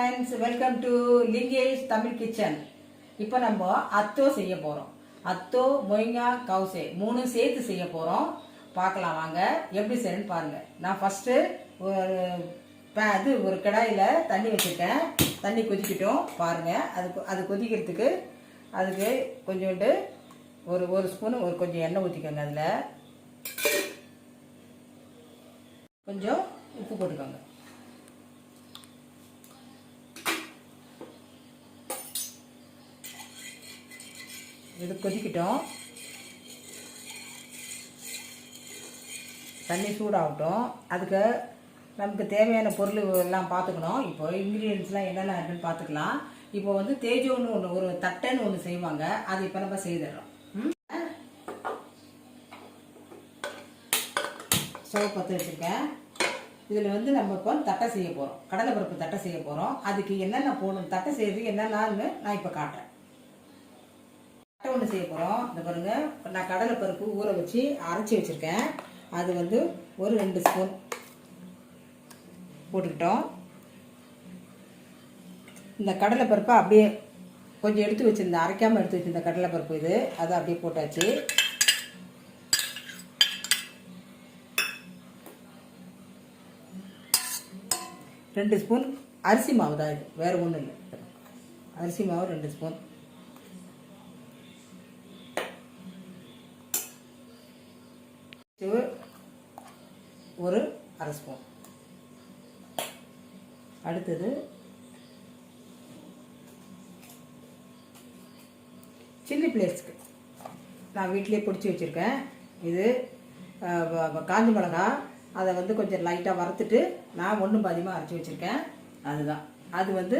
Friends, welcome to Lingesh Tamil kitchen. இப்போ நம்ம அத்தோ செய்ய போகிறோம். அத்தோ, மொய்ங்கா, கவுசே 3 சேர்த்து செய்ய போகிறோம். பார்க்கலாம் வாங்க எப்படி செய்யணும்னு பாருங்கள். நான் ஃபஸ்ட்டு ஒரு கடாயில் தண்ணி வச்சுருக்கேன். தண்ணி கொதிக்கட்டும் பாருங்கள். அது கொதிக்கிறதுக்கு அதுக்கு கொஞ்சோண்டு ஒரு ஸ்பூன் கொஞ்சம் எண்ணெய் ஊற்றிக்கோங்க. அதில் கொஞ்சம் உப்பு போட்டுக்கோங்க. இது கொதிக்கட்டும், தண்ணி சூடாகட்டும். அதுக்கு நமக்கு தேவையான பொருள் எல்லாம் பார்த்துக்கணும். இப்போ இன்க்ரீடியன்ஸ்லாம் என்னென்ன இருக்குன்னு பார்த்துக்கலாம். இப்போ தேஜோன்னு ஒன்று, ஒரு தட்டைன்னு ஒன்று செய்வாங்க. அது இப்போ நம்ம செய்துடுறோம். ஸ்டவ் பற்ற வச்சுருக்கேன். இதில் நம்ம இப்போ தட்டை செய்ய போகிறோம். கடலைப்பருப்பு தட்டை செய்ய போகிறோம். அதுக்கு என்னென்ன போடணும், தட்டை செய்யறதுக்கு என்னென்னு நான் இப்போ காட்டுறேன். தட்டை ஒன்று செய்ய போகிறோம். இந்த பாருங்க, நான் கடலைப்பருப்பு ஊற வச்சு அரைச்சி வச்சுருக்கேன். அது ஒரு 2 ஸ்பூன் போட்டுக்கிட்டோம். இந்த கடலைப்பருப்பை அப்படியே கொஞ்சம் எடுத்து வச்சுருந்தேன், அரைக்காமல் எடுத்து வச்சுருந்த கடலைப்பருப்பு அதை அப்படியே போட்டாச்சு. ரெண்டு ஸ்பூன் அரிசி மாவு தான், இது வேறு ஒன்றும் இல்லை. அரிசி மாவு 2 ஸ்பூன். ஒரு 1/2 ஸ்பூன். அடுத்தது சில்லி ஃப்ளேக்ஸ்க்கு நான் வீட்டிலே பிடிச்சி வச்சுருக்கேன். இது காஞ்ச மிளகா, அதை கொஞ்சம் லைட்டாக வறுத்துட்டு நான் 1 பாதியமாக அரைச்சி வச்சுருக்கேன். அதுதான் அது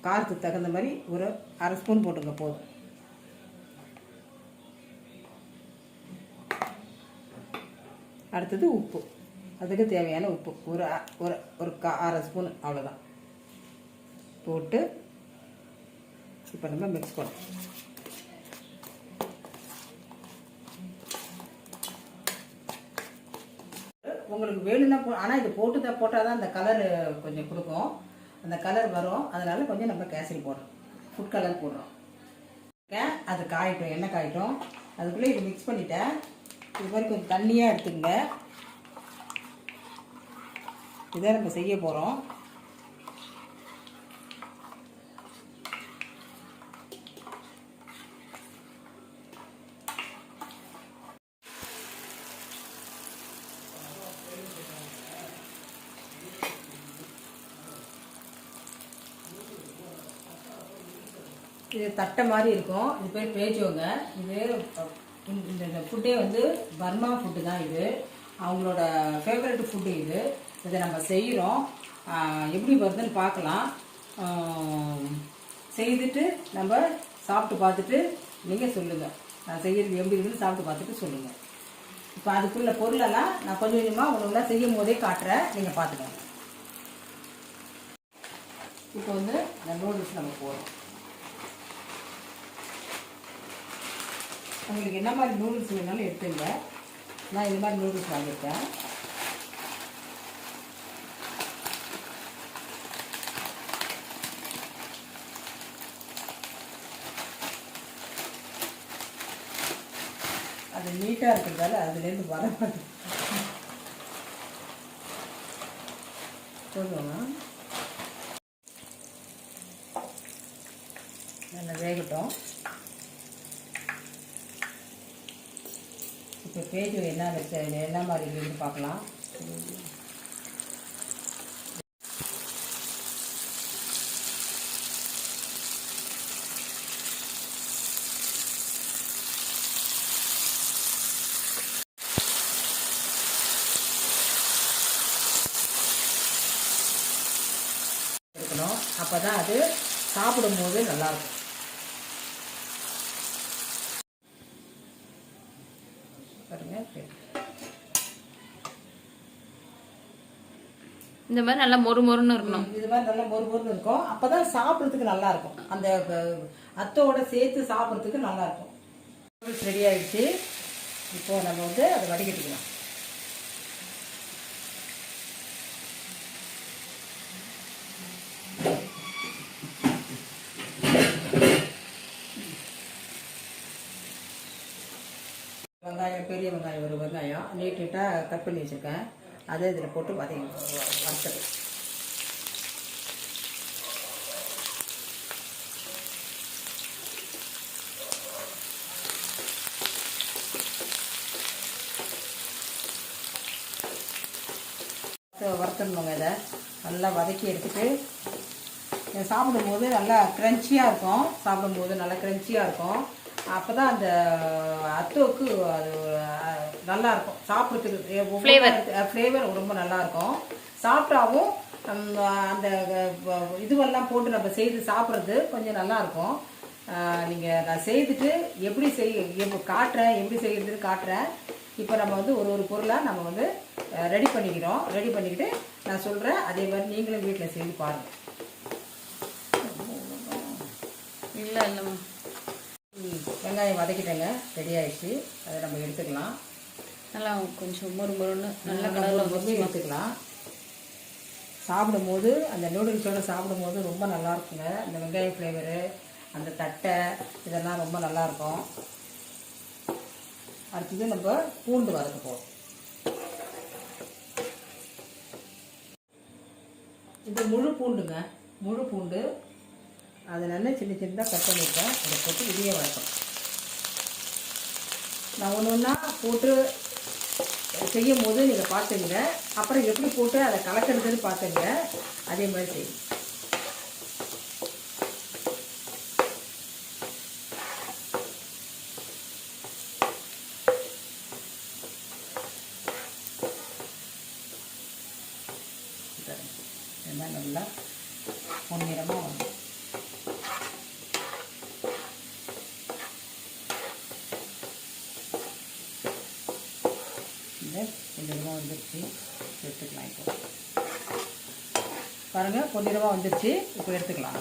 காரத்துக்கு தகுந்த மாதிரி ஒரு 1/2 ஸ்பூன் போட்டுங்க போதும். அடுத்தது உப்பு, அதுக்கு தேவையான உப்பு ஒரு 1/2 ஸ்பூன், அவ்வளோதான் போட்டு இப்போ நம்ம மிக்ஸ் பண்ணோம். உங்களுக்கு வேணும்னா ஆனால் இது போட்டால் தான் அந்த கலர் கொஞ்சம் கொடுக்கும், அந்த கலர் வரும். அதனால கொஞ்சம் நம்ம கேசரி போடுறோம், ஃபுட் கலர் போடுறோம். அது காயிட்டும், எண்ணெய் காயிட்டும். அதுக்குள்ளே இது மிக்ஸ் பண்ணிட்டேன். இது மாதிரி கொஞ்சம் தண்ணியாக எடுத்துங்க. இதை நம்ம செய்ய போகிறோம். இது தட்டை மாதிரி இருக்கும். இது பேர் பேஜோங்க. இந்த ஃபுட்டே பர்மா ஃபுட்டு தான். இது அவங்களோட ஃபேவரட் ஃபுட்டு. இதை நம்ம செய்கிறோம். எப்படி வருதுன்னு பார்க்கலாம். செய்துட்டு நம்ம சாப்பிட்டு பார்த்துட்டு நீங்கள் சொல்லுங்கள், நான் செய்கிறது எப்படி இருக்குன்னு சாப்பிட்டு பார்த்துட்டு சொல்லுங்கள். இப்போ அதுக்குள்ள பொருளெல்லாம் நான் கொஞ்சம் கொஞ்சமாக ஒன்றுலாம் செய்யும் போதே காட்டுறேன், நீங்கள் பார்த்துக்கோங்க. இப்போ இந்த நூடுல்ஸ் நம்ம போடுறோம். உங்களுக்கு என்ன மாதிரி நூடுல்ஸ் வேணாலும் எடுத்துங்க. நான் இது மாதிரி நூடுல்ஸ் வாங்கியிருக்கேன். அது நீட்டாக இருக்கிறதால அதுலேருந்து வர மாட்டேன். போதும், நல்லா வேகட்டும். இப்போ பேஜ் என்ன மாதிரி இருக்குன்னு பார்க்கலாம். இருக்கணும், அப்போ தான் அது சாப்பிடும்போது நல்லாயிருக்கும். இந்த மாதிரி நல்லா மொறுமொறுன்னு இருக்கணும். இது மாதிரி நல்லா மொறுமொறுன்னு இருக்கும். அப்பதான் சாப்பிட்றதுக்கு நல்லா இருக்கும். அந்த அத்தோட சேர்த்து சாப்பிட்றதுக்கு நல்லா இருக்கும். ரெடி ஆயிடுச்சு. இப்போ நம்ம அதை வடிகட்டிக்கலாம். பெரிய வெங்காயம் ஒரு வெங்காயம் நீட்டாக கட் பண்ணி வச்சுருக்கேன். அதை இதில் போட்டு வறுத்துடு. வறுத்துடணுங்க. இதை நல்லா வதக்கி எடுத்துட்டு சாப்பிடும்போது நல்லா க்ரன்ச்சியாக இருக்கும். சாப்பிடும்போது நல்லா க்ரன்ச்சியாக இருக்கும். அப்போ தான் அந்த அத்தோக்கு அது நல்லாயிருக்கும் சாப்பிட்றதுக்கு. ஃப்ளேவர் ரொம்ப நல்லாயிருக்கும். சாப்பிட்டாவும் அந்த இதுவெல்லாம் போட்டு நம்ம செய்து சாப்பிட்றது கொஞ்சம் நல்லாயிருக்கும். நீங்கள் நான் செய்துட்டு எப்படி காட்டுறேன், எப்படி செய்கிறதுன்னு காட்டுறேன். இப்போ நம்ம வந்து ஒரு பொருளாக நம்ம வந்து ரெடி பண்ணிக்கிறோம். ரெடி பண்ணிக்கிட்டு நான் சொல்கிறேன். அதே மாதிரி நீங்களும் வீட்டில் செய்து பாருங்கள். இல்லை இல்லைம்மா. வெங்காயம் வதக்கிட்டேங்க, ரெடி ஆகிடுச்சு. அதை நம்ம எடுத்துக்கலாம். நல்லா கொஞ்சம் மொறுன்னு நல்லா கலரில் எடுத்துக்கலாம். சாப்பிடும்போது அந்த நூடுல்ஸோடு சாப்பிடும்போது ரொம்ப நல்லாயிருக்குங்க. அந்த வெங்காய ஃப்ளேவரு, அந்த தட்டை இதெல்லாம் ரொம்ப நல்லாயிருக்கும். அடுத்தது நம்ம பூண்டு வதக்க போகிறோம். இது முழு பூண்டுங்க, முழு பூண்டு. அதை நல்லா சின்ன சின்னதாக கட் பண்ணியிருக்கேன். அதை போட்டு இதையே வதக்கணும். நான் ஒன்று ஒன்றா போட்டு செய்யும் போது நீங்கள் பார்த்துங்க. அப்புறம் எப்படி போட்டு அதை கலக்கிறதுன்னு பார்த்துங்க. அதே மாதிரி செய்யுங்க. இதெல்லாம் நல்லா பொன்னிறமாக வரும். பொன்னிறமாக வந்துருச்சு. எடுத்துக்கலாம். இப்போ பாருங்கள், பொன்னிறமாக வந்துருச்சு. இப்போ எடுத்துக்கலாம்.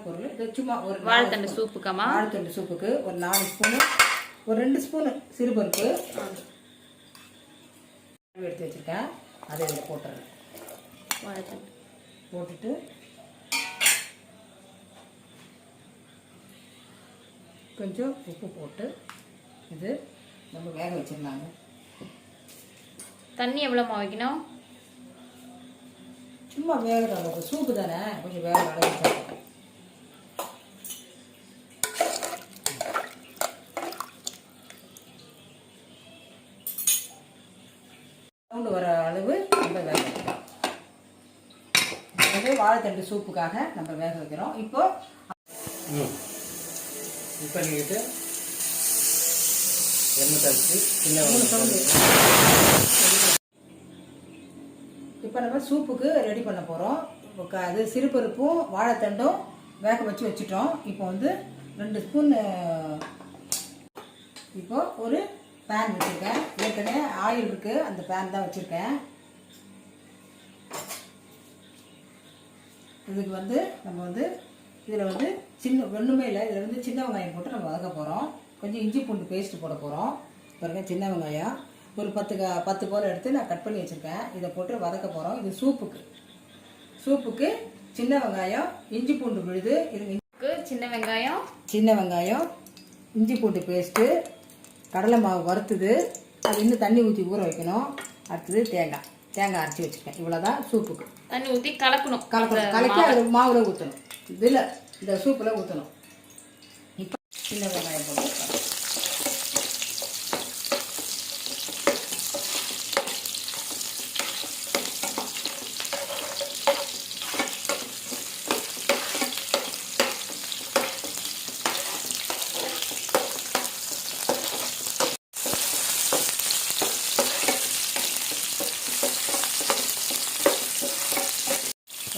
பொருள் இது சும்மா ஒரு வாழைத்தண்டு சூப்புக்காமா? வாழைத்தண்டு சூப்புக்கு ஒரு 4 ஸ்பூனு, ஒரு 2 ஸ்பூனு சிறுபருப்பு எடுத்து வச்சுருக்கேன். அதை இதில் போட்டுறேன். வாழைத்தண்டு போட்டுட்டு கொஞ்சம் உப்பு போட்டு இது நம்ம வேக வச்சிடலாங்க. தண்ணி எவ்வளோமா வைக்கணும்? சும்மா வேகிற அளவுக்கு, சூப்பு தானே, கொஞ்சம் வேகிற அளவுக்கு. சவுண்டு வர அளவு நம்ம வேக வைக்கிறோம். அது வாழைத்தண்டு சூப்புக்காக நம்ம வேக வைக்கிறோம். இப்போ பண்ணிக்கிட்டு எண்ணெய் தச்சு இப்போ நம்ம சூப்புக்கு ரெடி பண்ண போகிறோம். அது சிறுபருப்பும் வாழைத்தண்டும் வேக வச்சு வச்சுட்டோம். இப்போ வந்து 2 ஸ்பூன் இப்போ ஒரு பேன் வச்சுருக்கேன். ஏற்கனவே ஆயில் இருக்குது, அந்த பேன் தான் வச்சுருக்கேன். இதுக்கு வந்து நம்ம வந்து இதில் வந்து ஒன்றுமே இல்லை. இதில் வந்து சின்ன வெங்காயம் போட்டு நம்ம வதக்க போகிறோம். கொஞ்சம் இஞ்சி பூண்டு பேஸ்ட்டு போட போகிறோம். பாருங்க, சின்ன வெங்காயம் ஒரு 10 போல் எடுத்து நான் கட் பண்ணி வச்சுருக்கேன். இதை போட்டு வதக்க போகிறோம். இது சூப்புக்கு சின்ன வெங்காயம், இஞ்சி பூண்டு விழுது. இது சின்ன வெங்காயம், இஞ்சி பூண்டு பேஸ்ட்டு, கடலை மாவு வறுத்துது, அது இன்னும் தண்ணி ஊற்றி ஊற வைக்கணும். அடுத்தது தேங்காய் அரைச்சி வச்சுருக்கேன். இவ்வளோதான் சூப்புக்கு. தண்ணி ஊற்றி கலக்கணும். கலக்கி அது மாவில் ஊற்றணும். இதில் இந்த சூப்பில் ஊற்றணும். இப்போ சின்ன வெங்காயம் போட்டு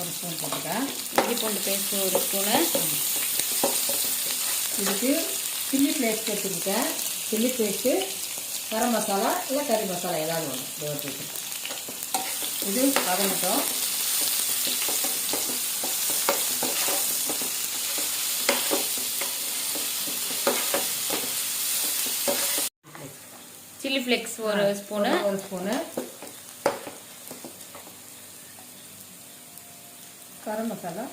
ஒரு ஸ்பூன் போட்டுக்கேன். இஞ்சி பூண்டு பேஸ்ட்டு ஒரு ஸ்பூனு. இதுக்கு சில்லி பேஸ்ட் எடுத்துக்கிட்டேன். சில்லி பேஸ்ட்டு, கரம் மசாலா இல்லை கறி மசாலா ஏதாவது ஒன்று எடுத்துக்கிட்டேன். இது வதங்கட்டும். சில்லி ஃப்ளேக்ஸ் ஒரு ஸ்பூனு. கரம் மசாலா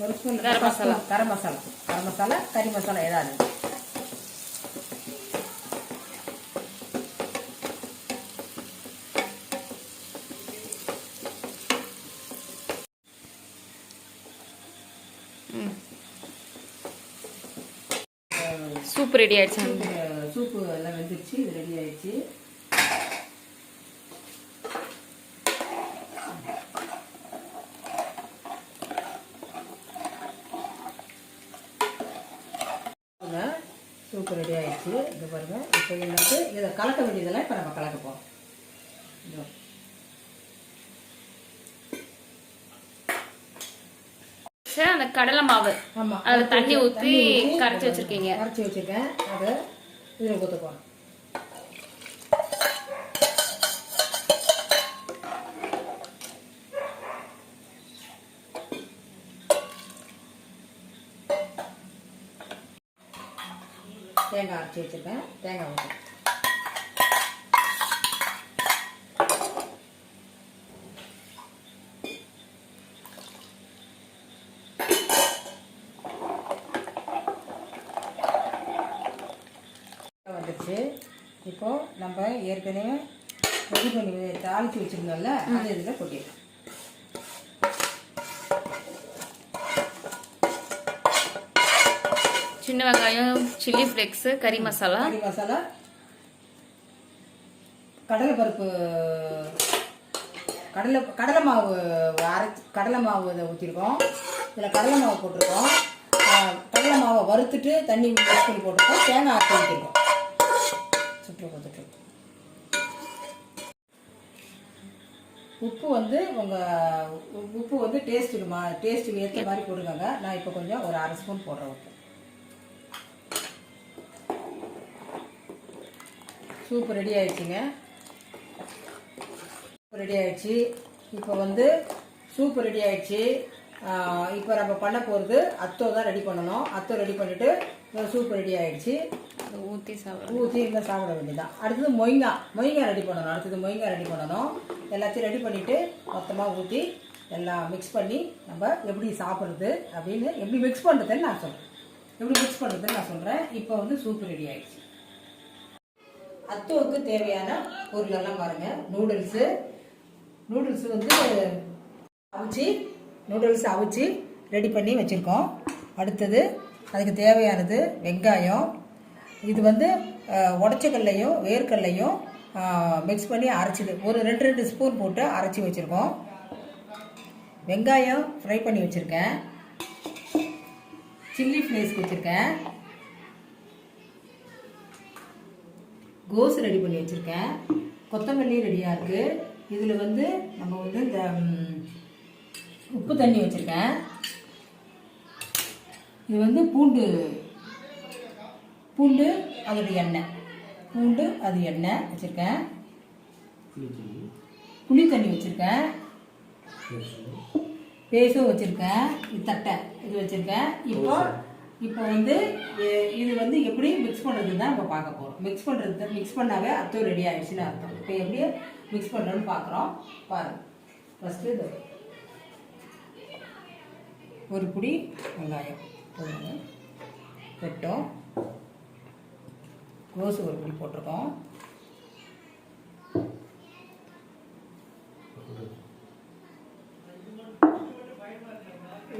ஒரு ஸ்பூன் கரம் மசாலா. கரம் மசாலா கறி மசாலா ஏதாவது. சூப் ரெடி ஆயிடுச்சு. சூப்பு எல்லாம் வெந்துருச்சு, இது ரெடி ஆயிடுச்சு. சூப்பு ரெடி ஆயிடுச்சு. இது பாருங்க. இப்போ எனக்கு இதை கலக்க வேண்டியதெல்லாம் இப்போ நம்ம கலக்க போகிறோம். அந்த கடலை மாவு ஆமாம், அதில் தண்ணி ஊற்றி கரைச்சி வச்சிருக்கீங்க. கரைச்சி வச்சிருக்கேன். அதை இதில் ஊற்ற போகிறோம். தேங்காய் அரைச்சி வச்சிருக்கேன். தேங்காய் ஊற்ற வந்துடுச்சு. இப்போ நம்ம ஏற்கனவே ரெடி பண்ணி தாளித்து வச்சுருந்தோம்ல, அது இதில் கொட்டிடலாம். சின்ன வெங்காயம், சில்லி ஃப்ளேக்ஸு, கறி மசாலா, கடலை பருப்பு, கடலை மாவு கடலை மாவு இதை ஊற்றிருக்கோம். இதில் கடலை மாவு போட்டிருக்கோம். கடலை மாவை வறுத்துட்டு தண்ணி மிக்ஸ் பண்ணி போட்டிருக்கோம். தேங்காய் அரைச்சி ஊற்றிருக்கோம். சுற்று கொடுத்துட்டு உப்பு வந்து உப்பு வந்து டேஸ்ட்டுக்கு ஏற்ற மாதிரி போட்டுக்கோங்க. நான் இப்போ கொஞ்சம் ஒரு 1/2 ஸ்பூன் போடுறேன் உப்பு. சூப்பு ரெடி ஆயிடுச்சுங்க. ரெடி ஆயிடுச்சு. இப்போ வந்து சூப்பு ரெடி ஆயிடுச்சு. இப்போ நம்ம பண்ண போகிறது அத்தோ தான் ரெடி பண்ணணும். அத்தோ ரெடி பண்ணிவிட்டு சூப்பு ரெடி ஆயிடுச்சு. ஊற்றி இருந்தால் சாப்பிட வேண்டியதான். அடுத்தது மொய்ங்காய் ரெடி பண்ணணும். எல்லாத்தையும் ரெடி பண்ணிவிட்டு மொத்தமாக ஊற்றி எல்லாம் மிக்ஸ் பண்ணி நம்ம எப்படி சாப்பிட்றது அப்படின்னு எப்படி மிக்ஸ் பண்ணுறதுன்னு நான் சொல்கிறேன். இப்போ வந்து சூப்பு ரெடி ஆயிடுச்சு. அத்தோவுக்கு தேவையான பொருளெல்லாம் பாருங்கள். நூடுல்ஸு வந்து அவிச்சு ரெடி பண்ணி வச்சுருக்கோம். அடுத்தது அதுக்கு தேவையானது வெங்காயம். இது வந்து உடச்சக்கல்லையும் வேர்க்கல்லையும் மிக்ஸ் பண்ணி அரைச்சிது. ஒரு 2 ஸ்பூன் போட்டு அரைச்சி வச்சுருக்கோம். வெங்காயம் ஃப்ரை பண்ணி வச்சுருக்கேன். சில்லி ஃப்ளேக்ஸ் வச்சுருக்கேன். கோஸ் ரெடி பண்ணி வச்சுருக்கேன். கொத்தமல்லி ரெடியாக இருக்குது. இதில் வந்து நம்ம வந்து இந்த உப்பு தண்ணி வச்சுருக்கேன். இது வந்து பூண்டு அதோட எண்ணெய். அது எண்ணெய் வச்சுருக்கேன். புளி தண்ணி வச்சுருக்கேன். பேஸும் வச்சுருக்கேன். இது தட்டை இது வச்சுருக்கேன். இப்போ வந்து இது வந்து எப்படி மிக்ஸ் பண்ணுறது தான் நம்ம பார்க்க போகிறோம். மிக்ஸ் பண்ணாவே அத்தோ ரெடி ஆகிடுச்சுன்னு அர்த்தம். இப்போ எப்படி மிக்ஸ் பண்ணுறோன்னு பார்க்குறோம். பாருங்கள். ஃபஸ்ட்டு இது ஒரு புடி வெங்காயம் போடுங்க. வெட்டம் கோஸ் ஒரு புடி போட்டிருக்கோம்.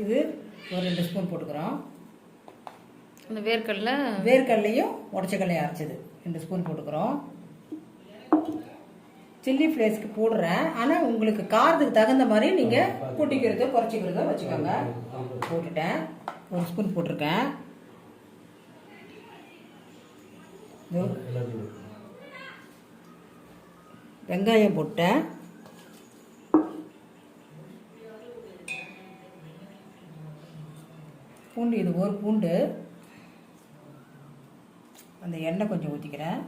இது ஒரு 2 ஸ்பூன் போட்டுக்கிறோம். இந்த வேர்க்கடலையும் உடச்சக்கல்லையும் அரைச்சது 2 ஸ்பூன் போட்டுக்கிறோம். சில்லி ஃப்ளேக்ஸ்க்கு போடுறேன். ஆனால் உங்களுக்கு காரத்துக்கு தகுந்த மாதிரி நீங்கள் கூட்டிக்கிறதோ குறைச்சிக்கிறதோ வச்சுக்கோங்க. போட்டுட்டேன். 1 ஸ்பூன் போட்டிருக்கேன். வெங்காயம் போட்டேன். பூண்டு, இது ஒரு பூண்டு. அந்த எண்ணெய் கொஞ்சம் ஊற்றிக்கிறேன்.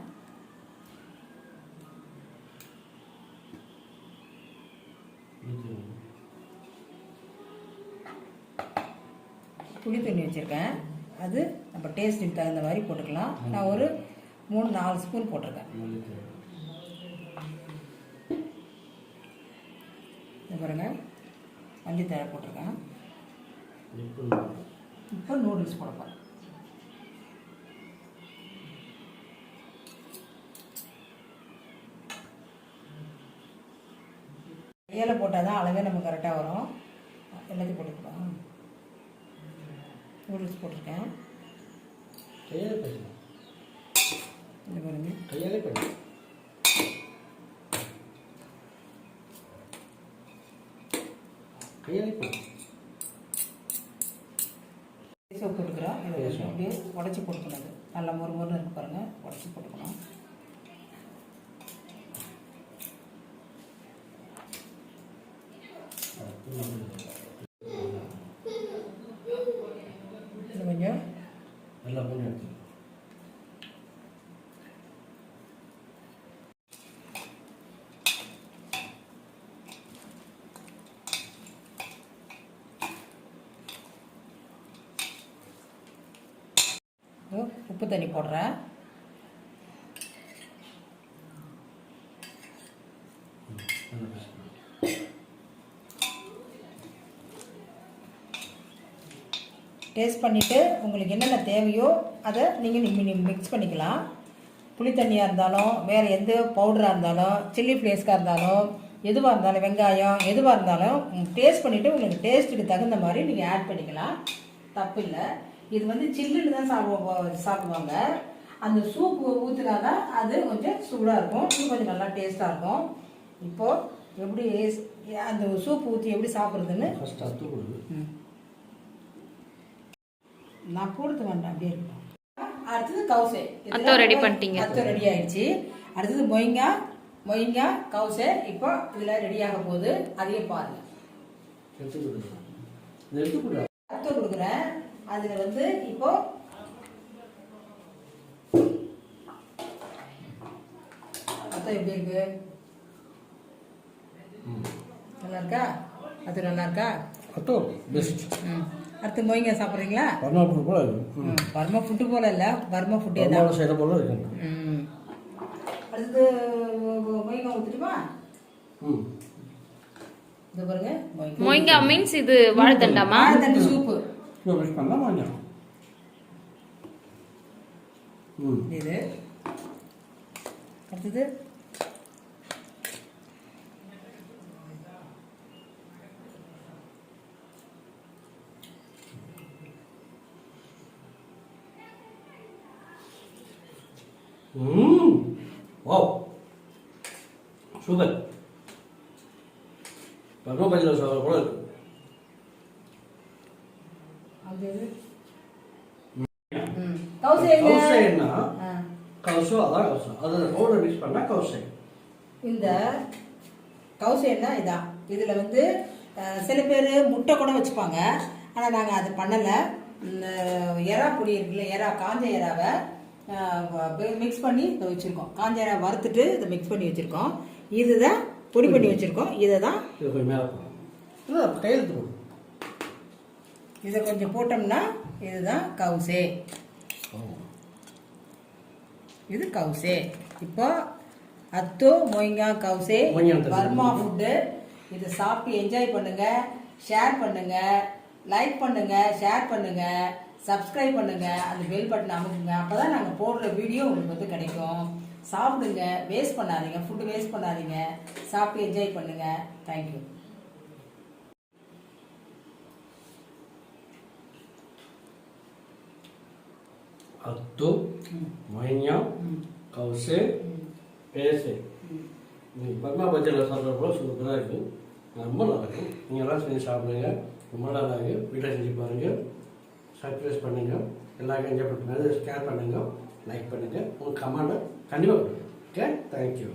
புளி தண்ணி வச்சுருக்கேன். அது நம்ம டேஸ்ட்டுக்கு தகுந்த மாதிரி போட்டுக்கலாம். நான் ஒரு 3-4 ஸ்பூன் போட்டிருக்கேன். பாருங்க மல்லித்தழை போட்டிருக்கேன். இப்போ நூடுல்ஸ் போடப்போம். கையால் போட்டால் தான் அளவே நம்ம கரெக்டாக வரும். எல்லாத்தையும் போட்டுக்கலாம். நூடுல்ஸ் போட்டிருக்கேன். இந்த பாருங்க கையாலே பண்ணு. கையாலே பண்ணு. சோப்பு போட்டுக்கிறோம். இதை அப்படியே உடச்சி போட்டுக்கணும். அது நல்லா மொறு இருக்கு பாருங்கள், உடச்சி போட்டுக்கணும். இது கொஞ்சம் நல்லா பண்ணி எடுத்து உப்பு தண்ணி போடுறேன். டேஸ்ட் பண்ணிவிட்டு உங்களுக்கு என்னென்ன தேவையோ அதை நீங்கள் மிக்ஸ் பண்ணிக்கலாம். புளி தண்ணியாக இருந்தாலும், வேறு எந்த பவுடராக இருந்தாலும், சில்லி ஃப்ளேஸ்க்காக இருந்தாலும், எதுவாக இருந்தாலும், வெங்காயம் எதுவாக இருந்தாலும் டேஸ்ட் பண்ணிவிட்டு உங்களுக்கு டேஸ்ட்டுக்கு தகுந்த மாதிரி நீங்கள் ஆட் பண்ணிக்கலாம். தப்பு இல்லை. இது வந்து சில்லுன்னு தான் சாப்பிடுவாங்க. அந்த சூப்பு ஊற்றினா தான் அது கொஞ்சம் சூடாக இருக்கும். இது கொஞ்சம் நல்லா டேஸ்ட்டாக இருக்கும். இப்போது எப்படி அந்த சூப்பு ஊற்றி எப்படி சாப்பிட்றதுன்னு ஃபஸ்ட் அத்து கொடுது. நான் போடுறது வேண்டாம், அப்படியே இருக்கும். அடுத்தது கவுசே. அத்தோ ரெடி பண்ணிட்டீங்க. அத்தோ ரெடி ஆயிடுச்சு. அடுத்தது மொயிங்கா கவுசே இப்போ இதில் ரெடியாக போகுது. அதையும் பாருங்க. அத்தோ கொடுக்குறேன். அதில் வந்து இப்போ அத்தோ எப்படி இருக்கு? நல்லா இருக்கா? அது நல்லா இருக்கா? அத்தோ பெஸ்ட். அடுத்து மொயிங்க சாப்பிட்றீங்களா? பர்மா ஃபுட்டு போல இருக்கு. பர்மா ஃபுட்டு போல இல்லை, பர்மா ஃபுட்டே தான் செய்கிற போல இருக்கு. அடுத்தது மொயிங்கா ஊற்றிட்டுமா? இது பாருங்க மொயிங்கா மீன்ஸ் இது வாழைத்தண்டாமா? வாழைத்தண்டு சூப்பு. மிக்ஸ் பண்ணலாம் வாங்கிக்கலாம். இது அடுத்தது வாவ் சூப்பர். பர்மா பஜ்ஜியில் சாப்பிட்ற போல இருக்கு. கவுசைன்னா கவுசோ, அதான் கவுசோ. அதில் பவுடர் மிக்ஸ் பண்ணால் கவுசை. இந்த கவுசைன்னா இதான். இதில் வந்து சில பேர் முட்டை கூட வச்சுப்பாங்க. ஆனால் நாங்கள் அது பண்ணலை. எறா பொடி இருக்குல்ல, காஞ்ச எறாவை மிக்ஸ் பண்ணி இதை வச்சுருக்கோம். காஞ்ச எறா வறுத்துட்டு இதை மிக்ஸ் பண்ணி வச்சுருக்கோம். இதுதான் பொடி பண்ணி வச்சுருக்கோம். இதை தான் இது கொஞ்சம் மேலே போகும். கையெழுத்து போடும். இதை கொஞ்சம் போட்டோம்னா இதுதான் கவுசே. இது கவுசே. இப்போ அத்தோ மொயிங்கா கவுசே பர்மா ஃபுட்டு. இதை சாப்பிட்டு என்ஜாய் பண்ணுங்க, ஷேர் பண்ணுங்க, லைக் பண்ணுங்க, ஷேர் பண்ணுங்க, சப்ஸ்கிரைப் பண்ணுங்க, அந்த பெல் பட்டன் அமுக்குங்க. அப்பதான் நாங்கள் போடுற வீடியோ உங்களுக்கு வந்து கிடைக்கும். சாப்பிடுங்க, வேஸ்ட் பண்ணாதீங்க, ஃபுட்டு வேஸ்ட் பண்ணாதீங்க, சாப்பிட்டு என்ஜாய் பண்ணுங்க. தேங்க்யூ. அத்து மொயிங்கா கவுசே பேசே. பர்மா பஜ்ஜியில் சாப்பிட்ற போல சூப்பராக இருக்குது. ரொம்ப நல்லா இருக்கும். நீங்கள் எல்லாம் செஞ்சு சாப்பிடுங்க. ரொம்ப நல்லா இருக்குது. வீட்டில் செஞ்சு பாருங்கள். சப்ஸ்கிரைப் பண்ணுங்கள். எல்லாருக்கும் என்ஜாய் பண்ணுங்கள். ஷேர் பண்ணுங்கள், லைக் பண்ணுங்கள். உங்கள் கமெண்டை கண்டிப்பாக கொடுங்க. Okay, thank you.